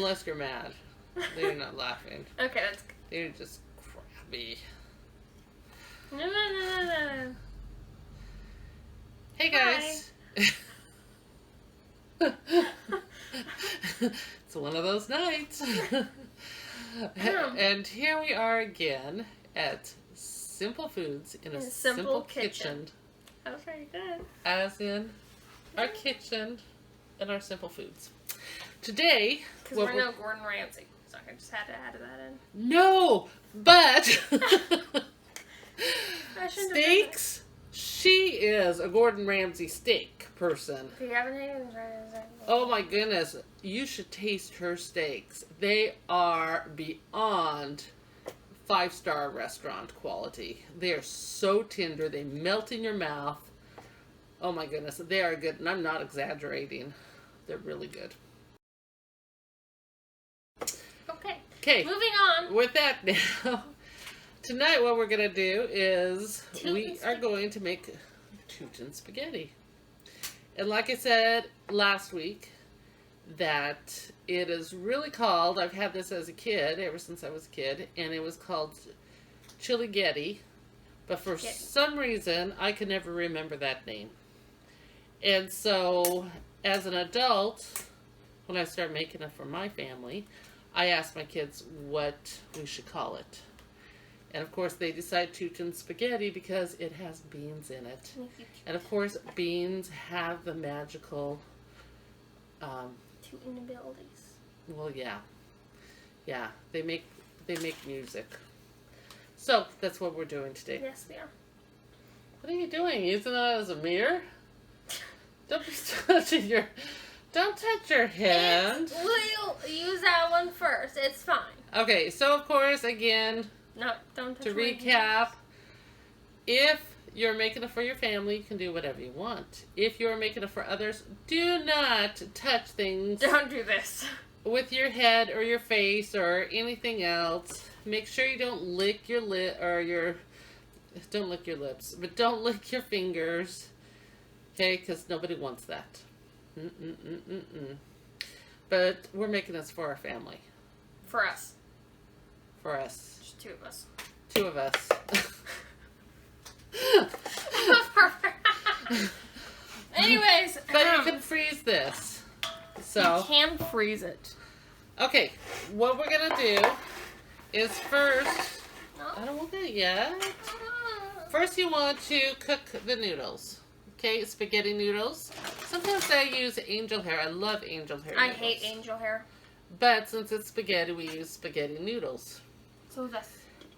Unless you're mad. They're not laughing. Okay, that's good. They're just crabby. No. Hey guys. It's one of those nights. And here we are again at Simple Foods in a simple kitchen. That was very good. As in our kitchen and our simple foods. Today, because we're no Gordon Ramsay, so I just had to add that in. No, but steaks. She is a Gordon Ramsay steak person. Do you have any? Oh my goodness, you should taste her steaks. They are beyond 5-star restaurant quality. They are so tender, they melt in your mouth. Oh my goodness, they are good, and I'm not exaggerating. They're really good. Okay. Moving on. With that now, tonight what we're going to do is we are going to make Tooting spaghetti. And like I said last week, that it is really called, I've had this as a kid, ever since I was a kid, and it was called Chili-Getty. But for some reason, I could never remember that name. And so, as an adult, when I started making it for my family, I asked my kids what we should call it. And of course, they decided Tooting spaghetti because it has beans in it. And of course, beans have the magical... Tooting abilities. Well, yeah. Yeah, they make music. So, that's what we're doing today. Yes, we are. What are you doing? Using that as a mirror? Don't be touching your... Don't touch your hand. We'll use that one first. It's fine. Okay, so of course, again... No, don't touch to recap, if you're making it for your family, you can do whatever you want. If you're making it for others, do not touch things. Don't do this. With your head or your face or anything else. Make sure you don't lick your don't lick your lips, but don't lick your fingers. Okay, because nobody wants that. But we're making this for our family. For us. For us. Just two of us. Two of us. Anyways. But you can freeze this. So. You can freeze it. Okay. What we're going to do is first. No. I don't want that yet. First you want to cook the noodles. Okay, spaghetti noodles. Sometimes I use angel hair. I love angel hair noodles. I hate angel hair. But since it's spaghetti, we use spaghetti noodles. So that's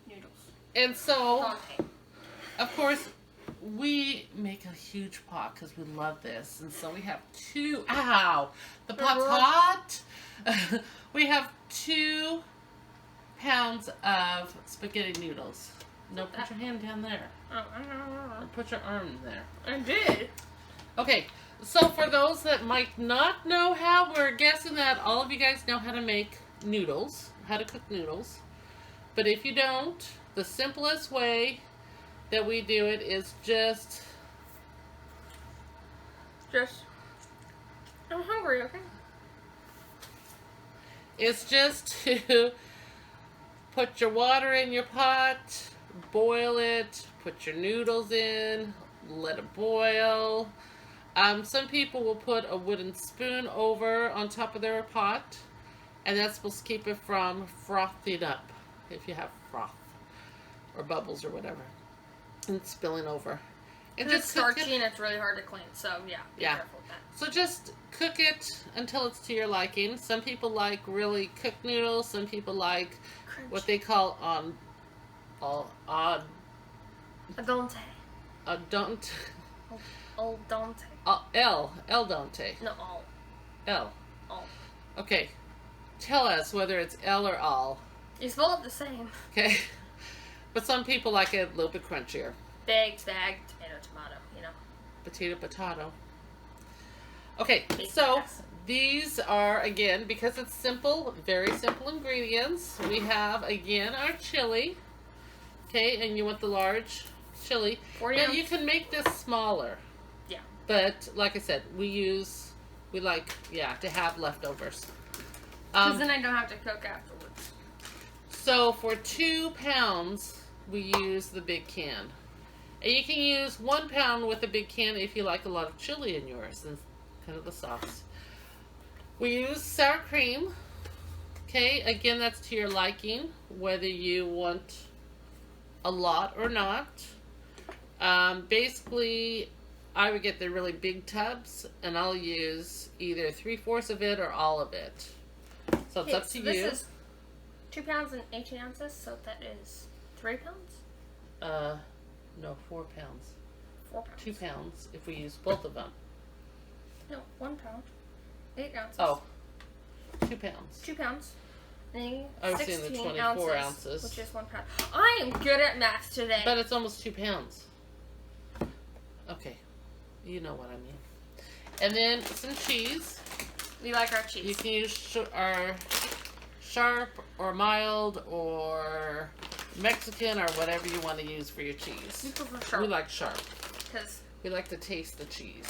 noodles. And so, of course, we make a huge pot because we love this. And so we have two... Ow! The pot's hot! We have 2 pounds of spaghetti noodles. No, put your hand down there. Or put your arm there. I did. Okay, so for those that might not know how, we're guessing that all of you guys know how to make noodles, how to cook noodles. But if you don't, the simplest way that we do it is just... I'm hungry, okay? It's just to put your water in your pot, boil it, put your noodles in, let it boil. Some people will put a wooden spoon over on top of their pot, and that's supposed to keep it from frothing up, if you have froth or bubbles or whatever, and spilling over. And just it's starchy and it's really hard to clean, so yeah, be careful with that. So just cook it until it's to your liking. Some people like really cooked noodles. Some people like what they call al dente. No, all. L. All. Okay. Tell us whether it's L or all. You spell it the same. Okay. But some people like it a little bit crunchier. Big, bag, tomato, you know. Potato. Okay, so these are, again, because it's simple, very simple ingredients. We have, again, our chili. Okay, and you want the large chili. But you can make this smaller. Yeah. But, like I said, we like, to have leftovers. Because then I don't have to cook afterwards. So for 2 pounds, we use the big can. And you can use 1 pound with a big can if you like a lot of chili in yours and kind of the sauce. We use sour cream. Okay, again, that's to your liking, whether you want a lot or not. Basically, I would get the really big tubs, and I'll use either 3/4 of it or all of it. So it's up to you. This is 2 pounds and 18 ounces, so that is 3 pounds? No, 4 pounds. 4 pounds. 2 pounds if we use both of them. No, 1 pound. 8 ounces. Oh, 2 pounds. 2 pounds. And I was seeing the 24 ounces. Which is 1 pound. I am good at math today. But it's almost 2 pounds. Okay. You know what I mean. And then some cheese. We like our cheese. You can use our sharp or mild or Mexican or whatever you want to use for your cheese. We prefer sharp. We like sharp. Because we like to taste the cheese.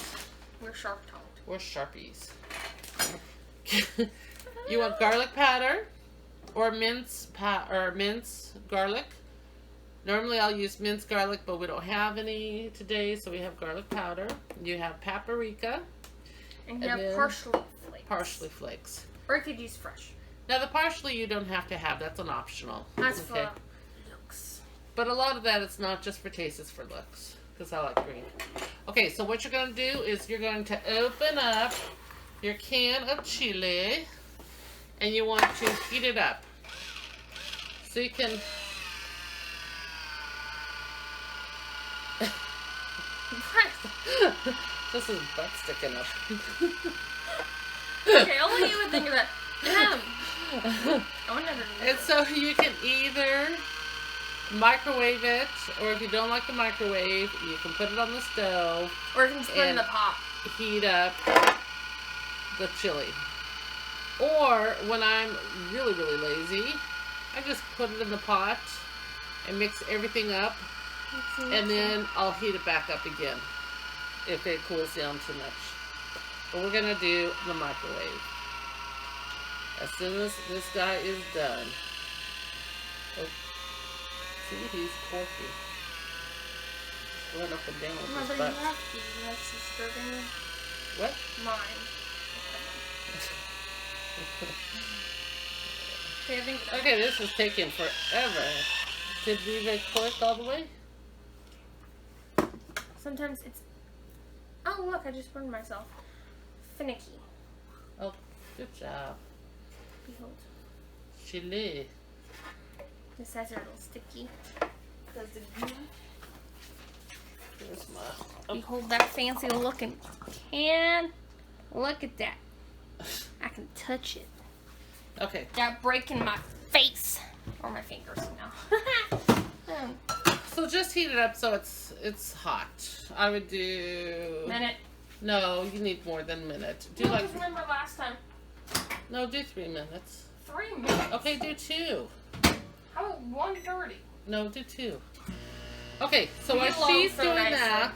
We're sharp-tongued. We're Sharpies. You want garlic powder or mince garlic. Normally I'll use minced garlic, but we don't have any today, so we have garlic powder. You have paprika. And you have parsley flakes. Parsley flakes. Or you could use fresh. Now the parsley you don't have to have. That's an optional. That's for looks. But a lot of that, it's not just for taste, it's for looks. Because I like green. Okay, so what you're going to do is you're going to open up your can of chili. And you want to heat it up. So you can... This is butt sticking up. Okay, only you would think of that. I would never do And so you can either microwave it, or if you don't like the microwave, you can put it on the stove. Or you can put it in the pot. Heat up the chili. Or when I'm really, really lazy, I just put it in the pot and mix everything up. And then I'll heat it back up again if it cools down too much. But we're going to do the microwave. As soon as this guy is done. Oh, see, he's quirky. Going up and down with his butt. That's disturbing. What? Mine. Okay, this is taking forever. Did we record all the way? Sometimes it's... Oh, look, I just burned myself. Finicky. Oh, good job. Behold. Chili. This has a little sticky. Does the glue. Here's my... Behold that fancy looking can. Look at that. I can touch it. Okay. Got break in my face. Or my fingers now. So just heat it up so it's hot. I would do... Minute. No, you need more than a minute. Do No, like... remember last time. No, do 3 minutes. 3 minutes? Okay, do 2. How about 1:30? No, do 2. Okay, so while she's doing that,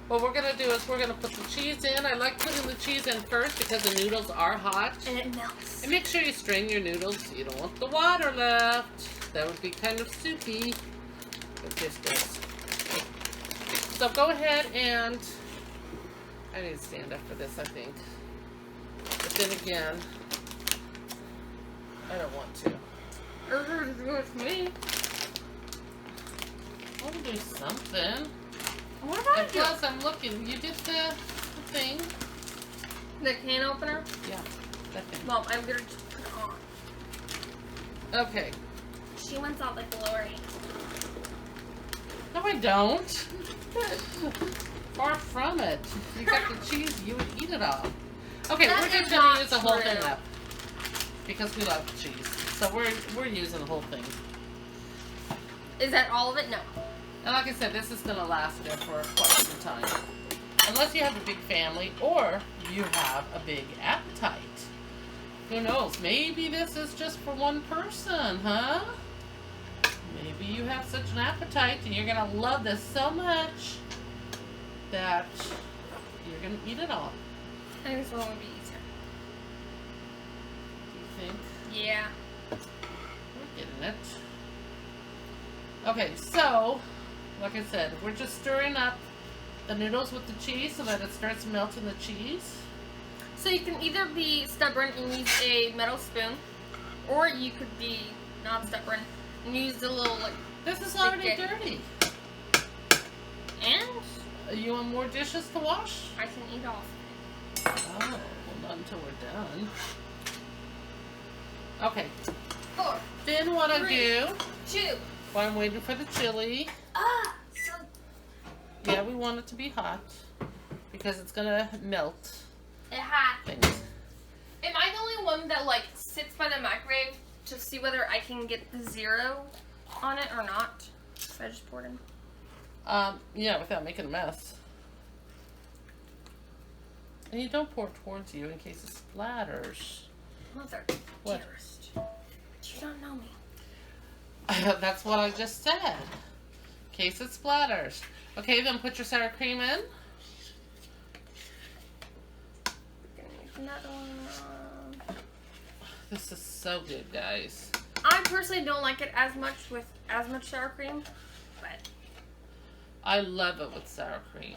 what we're going to do is we're going to put the cheese in. I like putting the cheese in first because the noodles are hot. And it melts. And make sure you strain your noodles. You don't want the water left. That would be kind of soupy. But just this. So go ahead and... I need to stand up for this, I think. But then again, I don't want to. It's good with me. I'll do something. What about And plus, I'm looking. You did the thing. The can opener? Yeah, that thing. Well, I'm gonna just put it on. Okay. She wants all the glory. No, I don't. Far from it. You got the cheese, you would eat it all. Okay, That we're is just not gonna use the whole true. thing up because we love cheese. So we're using the whole thing. Is that all of it? No. And like I said, this is gonna last there for quite some time, unless you have a big family or you have a big appetite. Who knows? Maybe this is just for one person, huh? Maybe you have such an appetite and you're gonna love this so much that you're gonna eat it all. I think this one would be easier. Do think. Yeah. We're getting it. Okay, so, like I said, we're just stirring up the noodles with the cheese so that it starts melting the cheese. So you can either be stubborn and use a metal spoon, or you could be not stubborn and use the little like. This is already dirty. And You want more dishes to wash? I can eat off. Oh, well, not until we're done. Okay. 4, Then what I 3, do, 2. while I'm waiting for the chili, So yeah, we want it to be hot because it's gonna melt it had. things. Am I the only one that like sits by the microwave to see whether I can get the 0 on it or not? So I just poured in. Yeah, without making a mess. And you don't pour it towards you in case it splatters. Mother, What? dearest, you don't know me. That's what I just said. In case it splatters. Okay, then put your sour cream in. Another one. This is so good, guys. I personally don't like it as much with as much sour cream, but I love it with sour cream.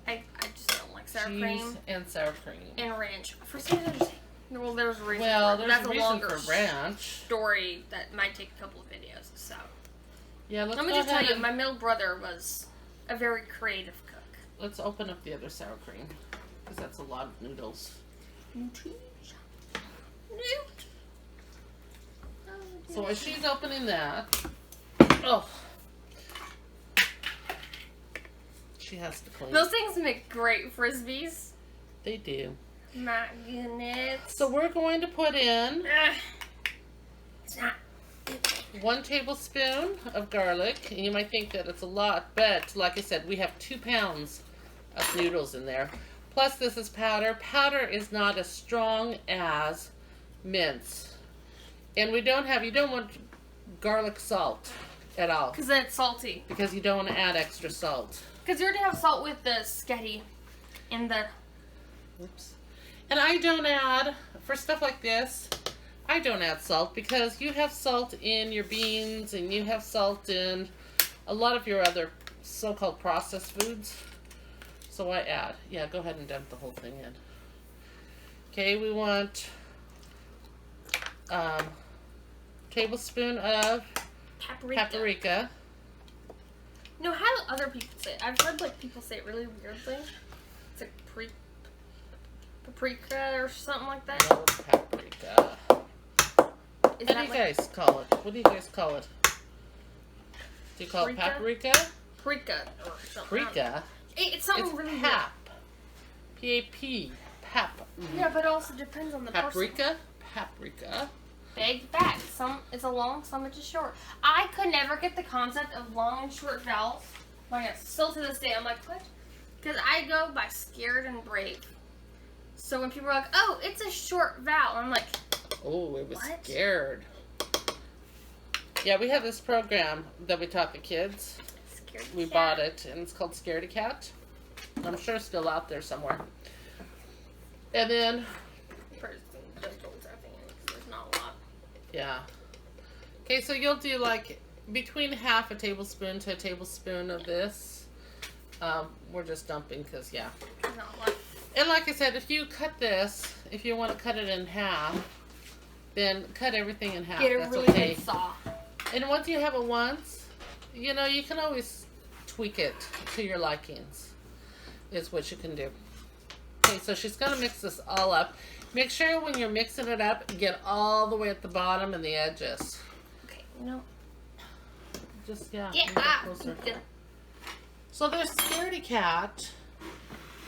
I just don't like sour Cheese cream and sour cream. and ranch. For some reason, well, there's a reason. Well, for it. there's That's a reason longer for ranch. story that might take a couple of videos. So Yeah, let's let me go just tell ahead you, and my middle brother was a very creative cook. let's open up the other sour cream because that's a lot of noodles. So as she's opening that, oh, she has to clean. Those things make great frisbees. They do. My goodness. So we're going to put in Ugh. It's not. 1 tablespoon of garlic. And you might think that it's a lot, but like I said, we have 2 pounds of noodles in there. Plus this is powder. Powder is not as strong as mince. And you don't want garlic salt at all. Because then it's salty. Because you don't want to add extra salt. Because you already have salt with the sketty in the... Oops. And I don't add, for stuff like this, I don't add salt because you have salt in your beans and you have salt in a lot of your other so-called processed foods. So I add. Yeah, go ahead and dump the whole thing in. Okay, we want tablespoon of paprika. No, how do other people say it? I've heard like people say it really weirdly. It's like paprika or something like that. No, it's paprika. What do you guys call it? What do you guys call it? Do you call it paprika? Paprika or something. Paprika? It's something It's really pap. P-A-P. Pap. weird. Yeah, but it also depends on the person. Paprika? Paprika. Big, fat. Some it's a long, some it's a short. I could never get the concept of long and short vowels. Like, still to this day, I'm like, what? Because I go by scared and brave. So when people are like, oh, it's a short vowel, I'm like, Oh, it was what? scared. Yeah, we have this program that we taught the kids. Scared We cat. bought it, and it's called Scaredy Cat. I'm sure it's still out there somewhere. And then, There's not a lot. yeah. Okay, so you'll do like between half a tablespoon to a tablespoon of this. We're just dumping because, yeah. There's not a lot. And like I said, if you cut this, if you want to cut it in half, then cut everything in half. Get a That's really okay. good saw. And once you have it once, you know, you can always tweak it to your likings, is what you can do. Okay, so she's going to mix this all up. Make sure when you're mixing it up, get all the way at the bottom and the edges. Okay, no. Just, yeah. Yeah. move it closer. So this Scaredy Cat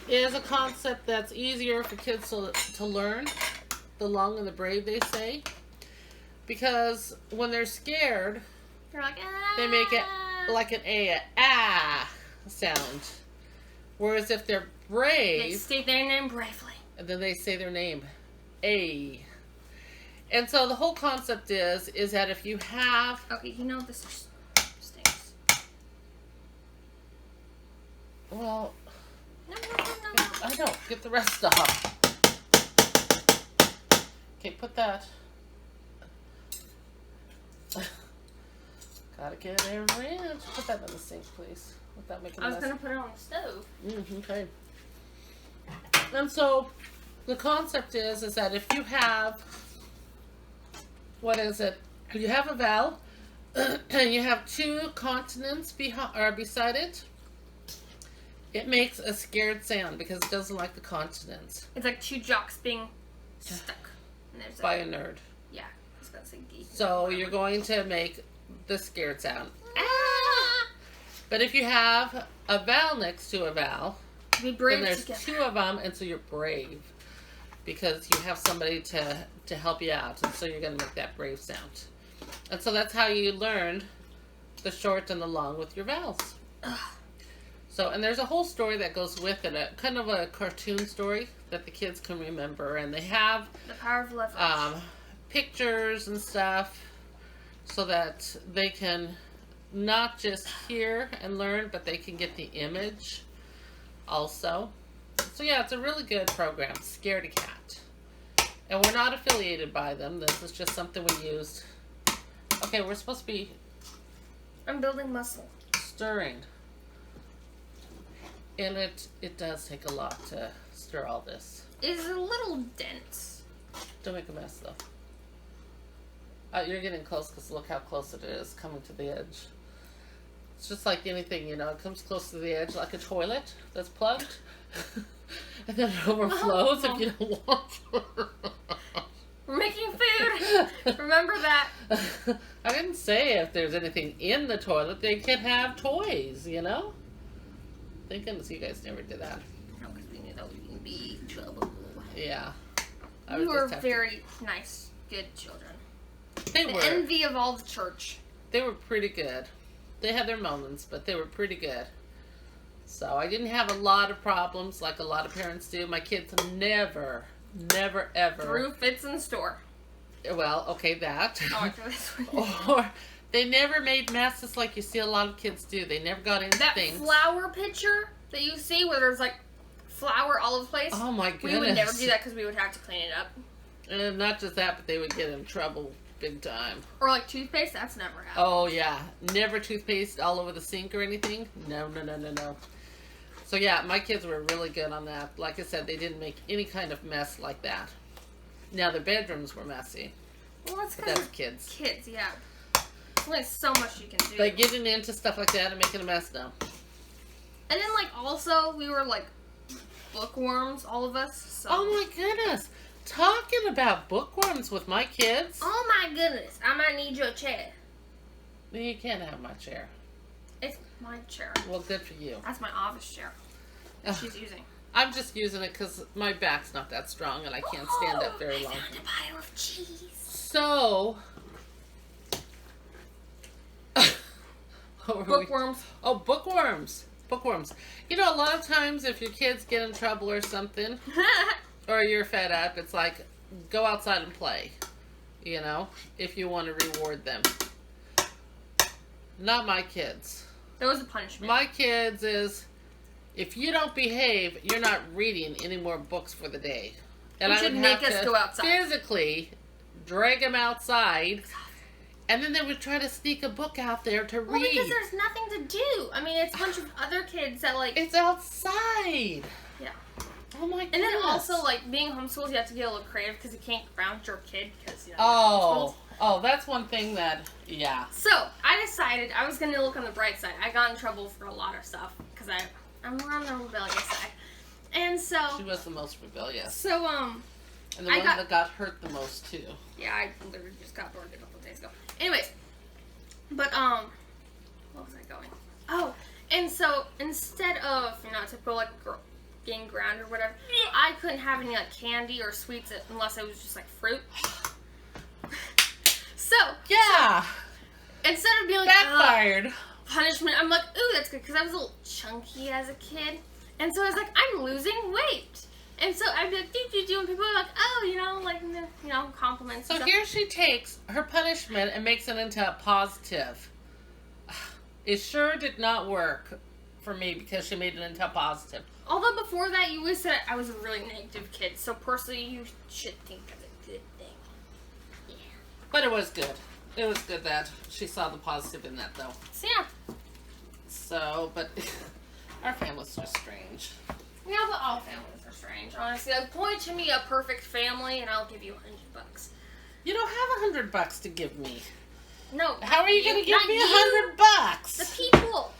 is a concept that's easier for kids to learn. The long and the brave, they say. Because when they're scared, You're like, ah. they make it like an ah sound. Whereas if they're They brave, state their name bravely. and then they say their name, A. And so the whole concept is that if you have, Okay, you know this stinks. well, No. I don't get the rest off. Okay, put that Gotta get it in. Put that in the sink, please. Without making I was going to put it on the stove. Okay. And so, the concept is that if you have, what is it? You have a vowel, and you have two consonants beside it, it makes a scared sound because it doesn't like the consonants. It's like two jocks being stuck. And there's by a nerd. Yeah, I was going to say geek. So you're going to make the scared sound. Ah! But if you have a vowel next to a vowel, be brave then there's together. two of them, and so you're brave because you have somebody to help you out, and so you're going to make that brave sound. And so that's how you learned the short and the long with your vowels. Ugh. So, and there's a whole story that goes with it, a kind of a cartoon story that the kids can remember, and they have The power of leverage. Pictures and stuff so that they can not just hear and learn, but they can get the image also. So yeah, it's a really good program, Scaredy Cat. And we're not affiliated by them. This is just something we used. Okay, we're supposed to be I'm building muscle. stirring. And it does take a lot to stir all this. It's a little dense. Don't make a mess though. You're getting close because look how close it is coming to the edge. It's just like anything, it comes close to the edge like a toilet that's plugged. And then it overflows if you don't want to. We're making food. Remember that. I didn't say if there's anything in the toilet. They can have toys, Thank goodness you guys never did that. No, because we knew that we would be in trouble. Yeah. We were very nice, good children. They the were. envy of all the church. They were pretty good. They had their moments, but they were pretty good. So I didn't have a lot of problems like a lot of parents do. My kids never, ever. Threw fits in the store. Well, okay, that. Oh, I threw this one. Or they never made messes like you see a lot of kids do. They never got into that things. flower picture that you see where there's like flour all over the place. Oh my goodness. We would never do that because we would have to clean it up. And not just that, but they would get in trouble big time. Or like toothpaste, that's never happened. Oh yeah, never toothpaste all over the sink or anything. No. So yeah, my kids were really good on that. Like I said, they didn't make any kind of mess like that. Now their bedrooms were messy. Well, that's But because that's kids. Kids, yeah. There's only so much you can do. But getting into stuff like that and making a mess now. And then like also we were like bookworms, all of us. So. Oh my goodness. Talking about bookworms with my kids. Oh my goodness. I might need your chair. You can't have my chair. It's my chair. Well, good for you. That's my office chair that she's using. I'm just using it because my back's not that strong and I can't stand up very long. I found a pile of cheese. So, Bookworms. Oh, bookworms. Bookworms. A lot of times if your kids get in trouble or something, or you're fed up, it's like, go outside and play, if you want to reward them. Not my kids. That was a punishment. My kids is, if you don't behave, you're not reading any more books for the day. And You I should would make have us to go outside. physically drag them outside, and then they would try to sneak a book out there to read. Well, because there's nothing to do. I mean, it's a bunch of other kids that like. It's outside. Yeah. Oh my goodness. And then also, like, being homeschooled, you have to get a little creative because you can't ground your kid because, Oh, that's one thing that, yeah. So, I decided I was going to look on the bright side. I got in trouble for a lot of stuff because I'm more on the rebellious side. And so... She was the most rebellious. So, And the one that got hurt the most, too. Yeah, I literally just got bored a couple of days ago. Anyways. But, what was I going? Oh, and so, instead of, typical, like, getting ground or whatever, I couldn't have any, like, candy or sweets unless it was just, like, fruit. So, yeah. Instead of being like, backfired. Punishment, I'm like, ooh, that's good, because I was a little chunky as a kid. And so I was like, I'm losing weight. And so I'd be like, do, and people are like, oh, compliments. So here she takes her punishment and makes it into a positive. It sure did not work for me because she made it into a positive. Although before that, you always said I was a really negative kid. So personally, you should think of a good thing. Yeah. But it was good. It was good that she saw the positive in that, though. So yeah. So, but our family's just strange. Yeah, but all families are strange. Honestly, point to me a perfect family, and I'll give you $100. You don't have $100 to give me. No. How are you going to give me $100? The people.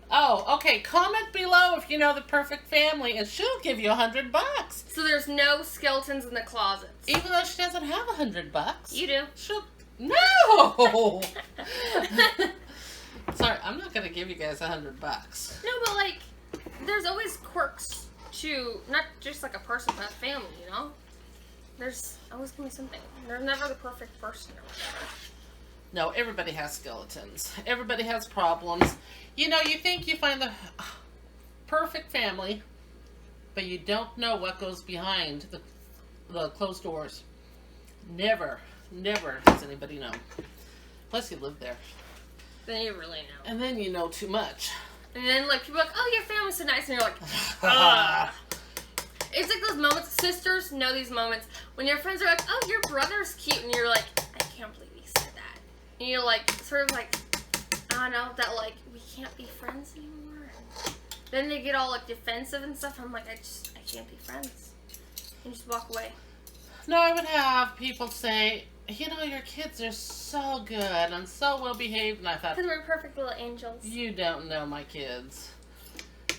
Oh, okay. Comment below if you know the perfect family, and she'll give you $100. So there's no skeletons in the closets. Even though she doesn't have $100. You do. She'll. No. Sorry, I'm not going to give you guys $100. No, but like, there's always quirks to not just like a person, but a family. You know, there's always gonna be something. There's never the perfect person or whatever. No, everybody has skeletons. Everybody has problems. You know, you think you find the perfect family, but you don't know what goes behind the closed doors. Never does anybody know. Plus, you live there. Then you really know. And then you know too much. And then like people are like, oh, your family's so nice, and you're like, ugh. It's like those moments. Sisters know these moments when your friends are like, oh, your brother's cute, and you're like, I can't believe he said that. And you're like, sort of like, I don't know, that like we can't be friends anymore. Then they get all like defensive and stuff. I'm like, I can't be friends. And just walk away. No, I would have people say, you know, your kids are so good and so well behaved, and I thought, because we're perfect little angels. You don't know my kids.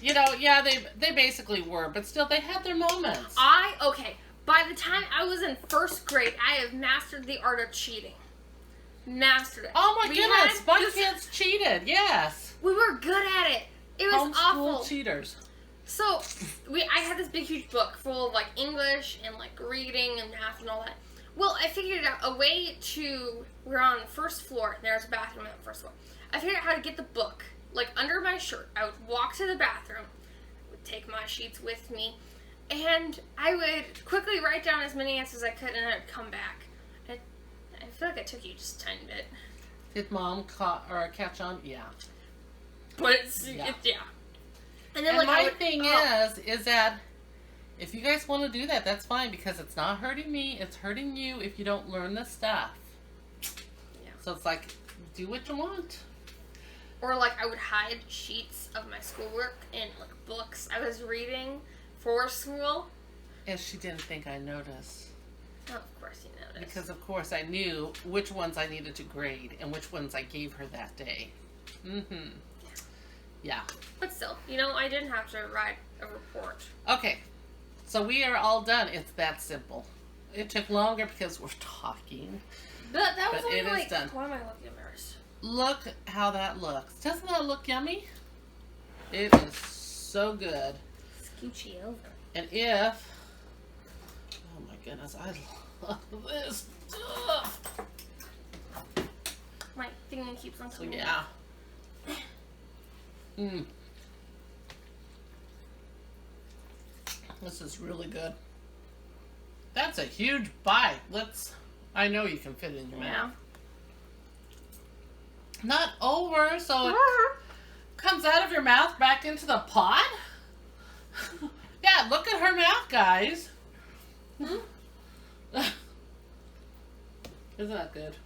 You know, yeah, they basically were, but still, they had their moments. Okay, by the time I was in first grade, I have mastered the art of cheating. Mastered it. Oh my goodness, my kids cheated, yes. We were good at it. It was awful. Homeschool cheaters. So, I had this big, huge book full of, like, English and, like, reading and math and all that. Well, I figured out a way to, we're on the first floor, and there's a bathroom on the first floor. I figured out how to get the book, like, under my shirt. I would walk to the bathroom, would take my sheets with me, and I would quickly write down as many answers as I could, and then I'd come back. I feel like I took you just a tiny bit. Did Mom catch on? Yeah. But yeah. And then, and like, my thing is that if you guys want to do that, that's fine, because it's not hurting me, it's hurting you if you don't learn the stuff. Yeah. So it's like, do what you want. Or like I would hide sheets of my schoolwork in like books I was reading for school. And she didn't think I noticed. Oh, of course you noticed. Because of course I knew which ones I needed to grade and which ones I gave her that day. Mm-hmm. Yeah. But still, you know, I didn't have to write a report. Okay. So we are all done. It's that simple. It took longer because we're talking. But that was only it like, is done. why am I looking embarrassed? Look how that looks. Doesn't that look yummy? It is so good. Scoochie over. And if... Oh my goodness, I love this stuff. My thing keeps on So coming. yeah. This is really good. That's a huge bite. I know you can fit it in your mouth. Not over, so it comes out of your mouth back into the pot. Yeah, look at her mouth, guys. Isn't that good?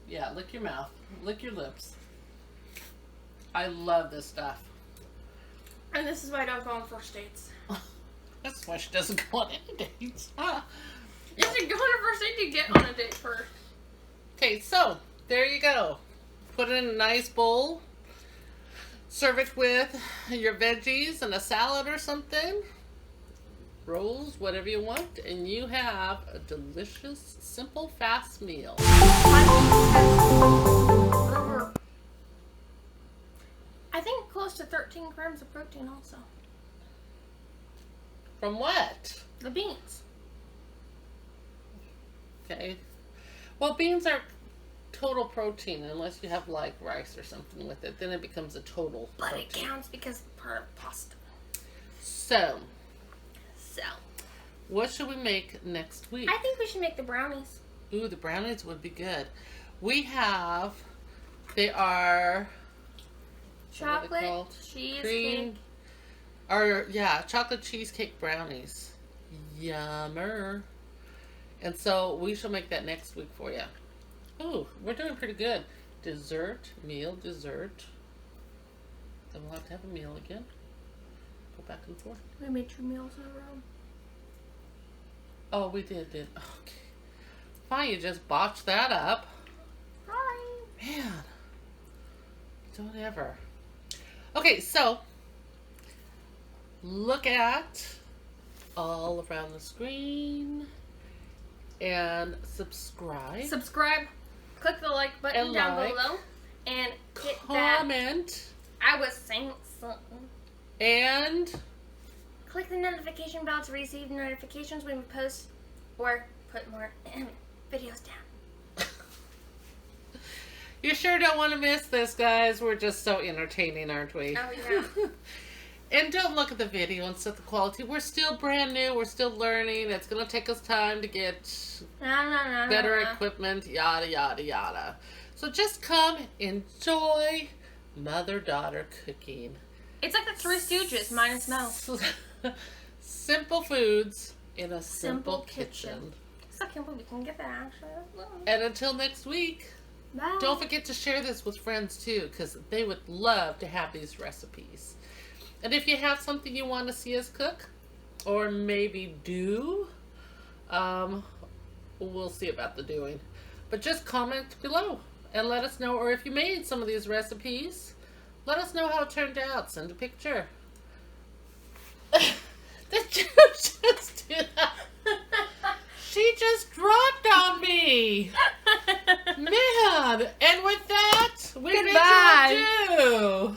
Yeah, lick your mouth. Lick your lips. I love this stuff. And this is why I don't go on first dates. That's why she doesn't go on any dates. You should go on a first date to get on a date first. Okay, so there you go. Put it in a nice bowl. Serve it with your veggies and a salad or something. Rolls, whatever you want. And you have a delicious, simple, fast meal. I think close to 13 grams of protein also. From what? The beans. Okay. Well, beans are total protein unless you have like rice or something with it. Then it becomes a total But protein. it counts because it's part of pasta. So, So. what should we make next week? I think we should make the brownies. Ooh, the brownies would be good. They are... Chocolate cheesecake. Chocolate cheesecake brownies. Yummer. And so we shall make that next week for you. we're doing pretty good. Dessert, meal, dessert. Then we'll have to have a meal again. Go back and forth. We made 2 meals in a row. Oh, we did. Okay. Fine, you just botched that up. Sorry. Man. Don't ever. Okay, so look at all around the screen and subscribe. Subscribe. Click the like button And down like. below. And hit that. Comment. I was saying something. And Click the notification bell to receive notifications when we post or put more videos down. you sure don't want to miss this, guys. We're just so entertaining, aren't we? Oh, yeah. And don't look at the video and set the quality. We're still brand new. We're still learning. It's going to take us time to get better equipment, yada, yada, yada. So just come, enjoy mother-daughter cooking. It's like the Three Stooges minus Mel. Simple foods in a simple kitchen. So I can't believe we can get that actually. And until next week, Bye. don't forget to share this with friends too, because they would love to have these recipes. And if you have something you want to see us cook, or maybe do, we'll see about the doing. But just comment below and let us know, or if you made some of these recipes, let us know how it turned out. Send a picture. Did you just do that? She just dropped on me. Man. And with that, we bid you adieu.